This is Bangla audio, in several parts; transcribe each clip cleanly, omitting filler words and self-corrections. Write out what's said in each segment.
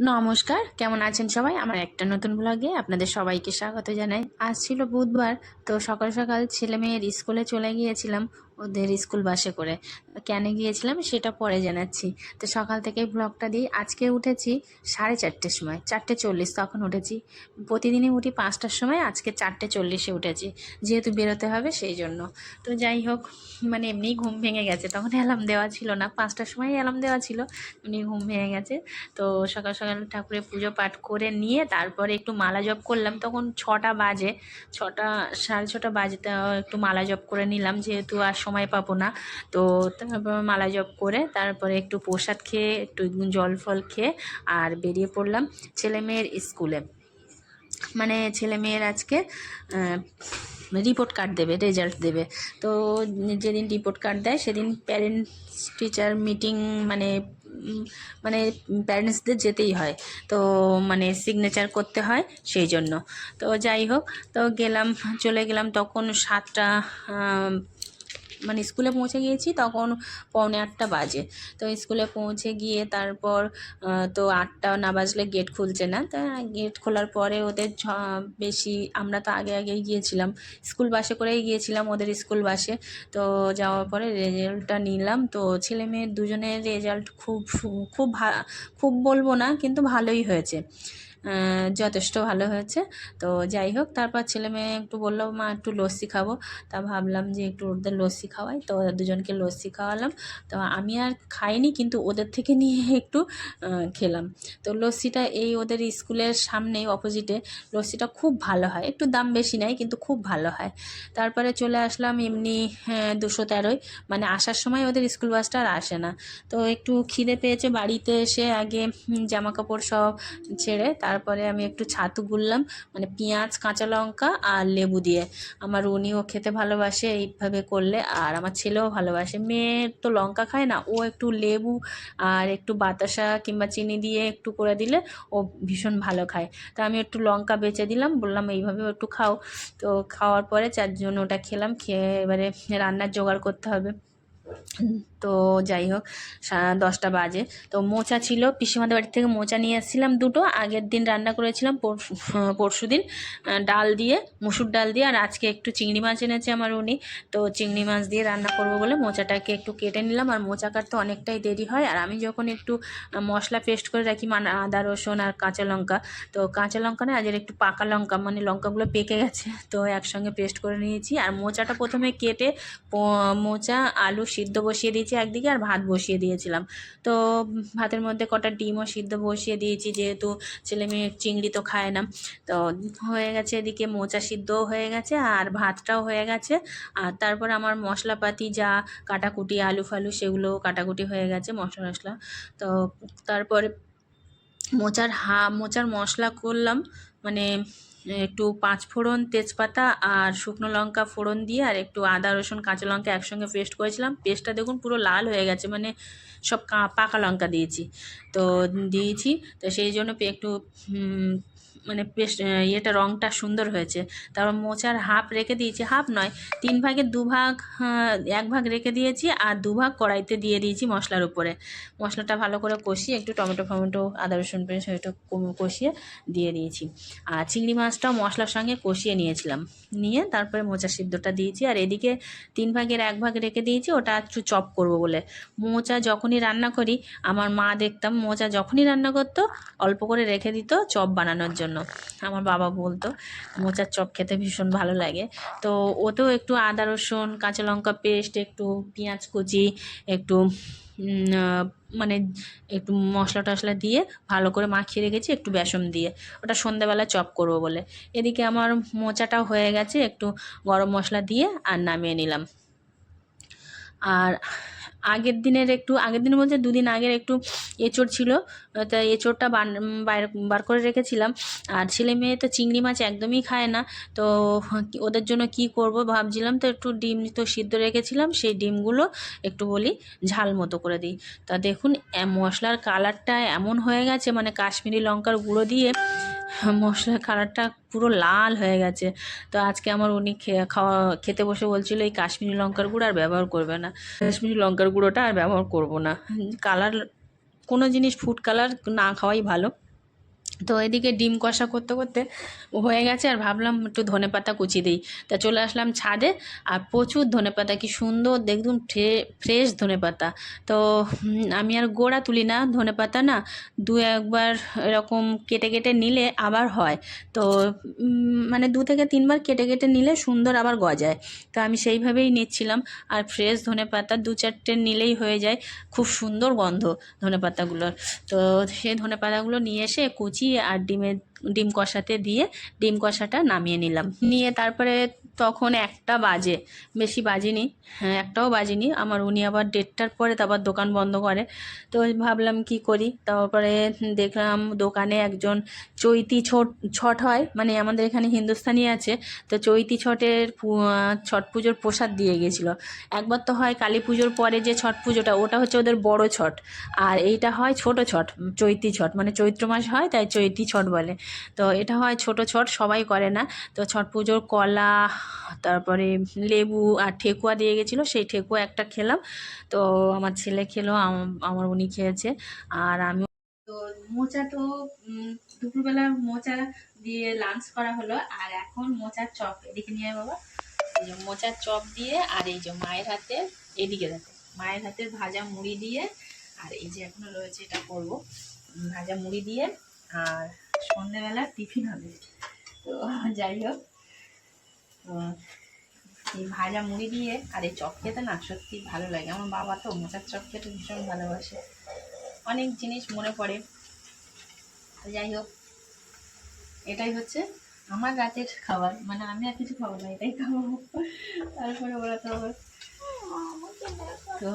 নমস্কার, কেমন আছেন সবাই? আমার একটা নতুন ব্লগে আপনাদের সবাইকে স্বাগত জানাই। আজ ছিল বুধবার, তো সকাল সকাল ছেলেমেয়ের স্কুলে চলে গিয়েছিলাম ওদের স্কুল বাসে করে। কেন গিয়েছিলাম সেটা পরে জানাচ্ছি। তো সকাল থেকেই ব্লগটা দিই। আজকে উঠেছি 4:30টার সময়, 4:40 তখন উঠেছি। প্রতিদিনই উঠি 5টার সময়, আজকে 4:40-এ উঠেছি, যেহেতু বেরোতে হবে সেই জন্য। তো যাই হোক, মানে এমনিই ঘুম ভেঙে গেছে, তখন অ্যালার্ম দেওয়া ছিল না, 5টার সময় অ্যালার্ম দেওয়া ছিল, এমনি ঘুম ভেঙে গেছে। তো সকাল সকাল ঠাকুরের পুজো পাঠ করে নিয়ে তারপরে একটু মালা জপ করলাম। তখন 6টা বাজে, 6টা 6:30 বাজে, তো একটু মালা জপ করে নিলাম, যেহেতু আর সময় পাবো না। তো তারপর মালা জপ করে তারপরে একটু প্রসাদ খেয়ে একটু জল ফল খেয়ে আর বেরিয়ে পড়লাম ছেলে মেয়ের স্কুলে। মানে ছেলে মেয়ের আজকে রিপোর্ট কার্ড দেবে, রেজাল্ট দেবে। তো যেদিন রিপোর্ট কার্ড দেয় সেদিন প্যারেন্টস টিচার মিটিং, মানে মানে প্যারেন্টসদের যেতেই হয়। তো মানে সিগনেচার করতে হয় সেই জন্য। তো যাই হোক, তো গেলাম, চলে গেলাম। তখন 7টা, মানে স্কুলে পৌঁছে গিয়েছি তখন 7:45 বাজে। তো স্কুলে পৌঁছে গিয়ে তারপর তো 8টা না বাজলে গেট খুলছে না। তা গেট খোলার পরে ওদের বেশি, আমরা তো আগে আগেই গিয়েছিলাম, স্কুল বাসে করেই গিয়েছিলাম ওদের স্কুল বাসে। তো যাওয়ার পরে রেজাল্টটা নিলাম। তো ছেলে মেয়ের দুজনের রেজাল্ট খুব খুব খুব বলবো না, কিন্তু ভালোই হয়েছে, যথেষ্ট ভালো হয়েছে। তো যাই হোক, তারপর ছেলে মেয়ে একটু বললো মা একটু লস্যি খাবো। তা ভাবলাম যে একটু ওদের লস্যি খাওয়াই, তো ওদের দুজনকে লস্যি খাওয়ালাম। তো আমি আর খাইনি, কিন্তু ওদের থেকে নিয়ে একটু খেলাম। তো লস্যিটা এই ওদের স্কুলের সামনেই অপোজিটে লস্যিটা খুব ভালো হয়, একটু দাম বেশি নেয় কিন্তু খুব ভালো হয়। তারপরে চলে আসলাম এমনি 213, মানে আসার সময় ওদের স্কুল বাসটা আর আসে না। তো একটু খিদে পেয়েছে, বাড়িতে এসে আগে জামা কাপড় সব ছেড়ে তারপরে আমি একটু ছাতু গুললাম, মানে পেঁয়াজ কাঁচা লঙ্কা আর লেবু দিয়ে। আমার উনিও খেতে ভালোবাসে এইভাবে করলে, আর আমার ছেলেও ভালোবাসে। মেয়ে তো লঙ্কা খায় না, ও একটু লেবু আর একটু বাতাসা কিংবা চিনি দিয়ে একটু করে দিলে ও ভীষণ ভালো খায়। তা আমি একটু লঙ্কা বেচে দিলাম, বললাম এইভাবেও একটু খাও। তো খাওয়ার পরে 4জন ওটা খেলাম, খেয়ে এবারে রান্নার জোগাড় করতে হবে। তো যাই হোক, 10টা বাজে। তো মোচা ছিল, পিসিমাদের বাড়ি থেকে মোচা নিয়ে এসেছিলাম দুটো। আগের দিন রান্না করেছিলাম, পরশু দিন ডাল দিয়ে, মুসুর ডাল দিয়ে। আর আজকে একটু চিংড়ি মাছ এনেছে আমার উনি, তো চিংড়ি মাছ দিয়ে রান্না করবো বলে মোচাটাকে একটু কেটে নিলাম। আর মোচা কাটতে অনেকটাই দেরি হয়, আর আমি যখন একটু মশলা পেস্ট করে রাখি, মানে আদা রসুন আর কাঁচা লঙ্কা, তো কাঁচা লঙ্কা না, আজের একটু পাকা লঙ্কা, মানে লঙ্কাগুলো পেকে গেছে, তো একসঙ্গে পেস্ট করে নিয়েছি। আর মোচাটা প্রথমে কেটে মোচা আলু সিদ্ধ বসিয়ে দিয়েছি একদিকে, আর ভাত বসিয়ে দিয়েছিলাম। তো ভাতের মধ্যে কটা ডিমও সিদ্ধ বসিয়ে দিয়েছি, যেহেতু ছেলে মেয়ে চিংড়ি তো খায় না। তো হয়ে গেছে, এদিকে মোচা সিদ্ধও হয়ে গেছে আর ভাতটাও হয়ে গেছে। আর তারপর আমার মশলাপাতি যা কাটাকুটি, আলু ফালু সেগুলো কাটাকুটি হয়ে গেছে, মশলা মশলা। তো তারপরে মোচার মশলা করলাম, মানে একটু 5 ফোড়ন, তেজপাতা আর শুকনো লঙ্কা ফোড়ন দিয়ে, আর একটু আদা রসুন কাঁচা লঙ্কা একসঙ্গে পেস্ট করেছিলাম। পেস্টটা দেখুন পুরো লাল হয়ে গেছে, মানে সব পাকা লঙ্কা দিয়েছি, তো দিয়েছি। তো সেই জন্য একটু মানে পেস্ট ইয়েটা রঙটা সুন্দর হয়েছে। তারপর মোচার হাফ রেখে দিয়েছি, হাফ নয়, 3 ভাগের 2 ভাগ, 1 ভাগ রেখে দিয়েছি, আর 2 ভাগ কড়াইতে দিয়ে দিয়েছি মশলার উপরে। মশলাটা ভালো করে কষিয়ে একটু টমেটো ফমেটো আদা রসুন পেস্ট একটু কষিয়ে দিয়ে দিয়েছি। আর চিংড়ি মাছটাও মশলার সঙ্গে কষিয়ে নিয়েছিলাম, নিয়ে তারপরে মোচা সিদ্ধটা দিয়েছি। আর এদিকে 3 ভাগের 1 ভাগ রেখে দিয়েছি, ওটা একটু চপ করব বলে। মোচা যখনই রান্না করি, আমার মা দেখতাম মোচা যখনই রান্না করতো অল্প করে রেখে দিত চপ বানানোর জন্য। আমার বাবা বলতো মোচার চপ খেতে ভীষণ ভালো লাগে। তো ওতেও একটু আদা রসুন কাঁচা লঙ্কা পেস্ট, একটু পেঁয়াজ কুচি, একটু মানে একটু মশলা টশলা দিয়ে ভালো করে মাখিয়ে রেখেছি, একটু বেসন দিয়ে। ওটা সন্ধ্যাবেলা চপ করব বলে। এদিকে আমার মোচাটাও হয়ে গেছে, একটু গরম মশলা দিয়ে আর নামিয়ে নিলাম। আর আগের দিন বলতে 2 দিন আগের একটু এঁচোড় ছিল, তা এঁচোড়টা বার করে রেখেছিলাম। আর ছেলে মেয়ে তো চিংড়ি মাছ একদমই খায় না, তো ওদের জন্য কি করব ভাবছিলাম। তো একটু ডিম তো সিদ্ধ রেখেছিলাম, সেই ডিমগুলো একটু বলি ঝাল মতো করে দিই। তা দেখুন মশলার কালারটা এমন হয়ে গেছে, মানে কাশ্মীরি লঙ্কার গুঁড়ো দিয়ে মশলার কালারটা পুরো লাল হয়ে গেছে। তো আজকে আমার উনি খেতে বসে বলছিল এই কাশ্মীরি লঙ্কার গুঁড়ো আর ব্যবহার করবে না, কাশ্মীরি লঙ্কার গুঁড়োটা আর ব্যবহার করব না। কালার, কোনো জিনিস ফুড কালার না খাওয়াই ভালো। তো এদিকে ডিম কষা করতে করতে হয়ে গেছে, আর ভাবলাম একটু ধনেপাতা কুচি দিই। তা চলে আসলাম ছাদে, আর প্রচুর ধনেপাতা, কি সুন্দর দেখুন, ফ্রেশ ধনেপাতা। তো আমি আর গোড়া তুলি না ধনেপাতা, না দু একবার এরকম কেটে কেটে নিলে আবার হয়। তো মানে 2 থেকে 3 বার কেটে কেটে নিলে সুন্দর আবার গজায়। তো আমি সেইভাবেই নিচ্ছিলাম। আর ফ্রেশ ধনেপাতা 2-4টে নিলেই হয়ে যায়, খুব সুন্দর গন্ধ ধনেপাতাগুলোর। তো সেই ধনেপাতাগুলো নিয়ে এসে কুচিয়ে আর ডিম কষাতে দিয়ে ডিম কষাটা নামিয়ে নিলাম। নিয়ে তারপরে তখন 1টা বাজে, বেশি বাজেনি, হ্যাঁ 1টাও বাজেনি আমার। উনি আবার 1:30টার পরে তারপর দোকান বন্ধ করে। তো ভাবলাম কি করি, তারপরে দেখলাম দোকানে একজন চৈতি ছট হয়, মানে আমাদের এখানে হিন্দুস্তানি আছে। তো চৈতি ছট পুজোর প্রসাদ দিয়ে গেছিলো। একবার তো হয় কালী পুজোর পরে যে ছট পুজোটা, ওটা হচ্ছে ওদের বড় ছট, আর এইটা হয় ছোট ছট, চৈতি ছট, মানে চৈত্র মাস হয় তাই চৈতি ছট বলে। তো এটা হয় ছোট ছট, সবাই করে না। তো ছট পুজোর কলা, তারপরে লেবু আর ঠেকুয়া দিয়ে গেছিলো, সেই ঠেকুয়া একটা খেলাম। তো আমার ছেলে খেলো, আমার উনি খেয়েছে, আর আমি। তো মোচা তো দুপুরবেলা মোচা দিয়ে লাঞ্চ করা হলো, আর এখন মোচার চপ এদিকে নিয়ে আয় বাবা। এই যে মোচার চপ দিয়ে, আর এই যে মায়ের হাতে, এদিকে দেখো মায়ের হাতের ভাজা মুড়ি দিয়ে, আর এই যে এখনো রয়েছে এটা করবো, ভাজা মুড়ি দিয়ে। আর সন্ধ্যেবেলা টিফিন হবে। তো যাই হোক, তো এই ভাজা মুড়ি দিয়ে আর এই চপ খেতে না সত্যি ভালো লাগে। আমার বাবা তো মোচার চপ খেতে ভীষণ ভালোবাসে, অনেক জিনিস মনে পড়ে। তো যাই হোক, এটাই হচ্ছে আমার রাতের খাবার, মানে আমি আর কিছু খাবো না, এটাই খাবো। তারপরে ওরা তো তো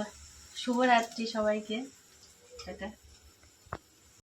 শুভরাত্রি সবাইকে, টাটা।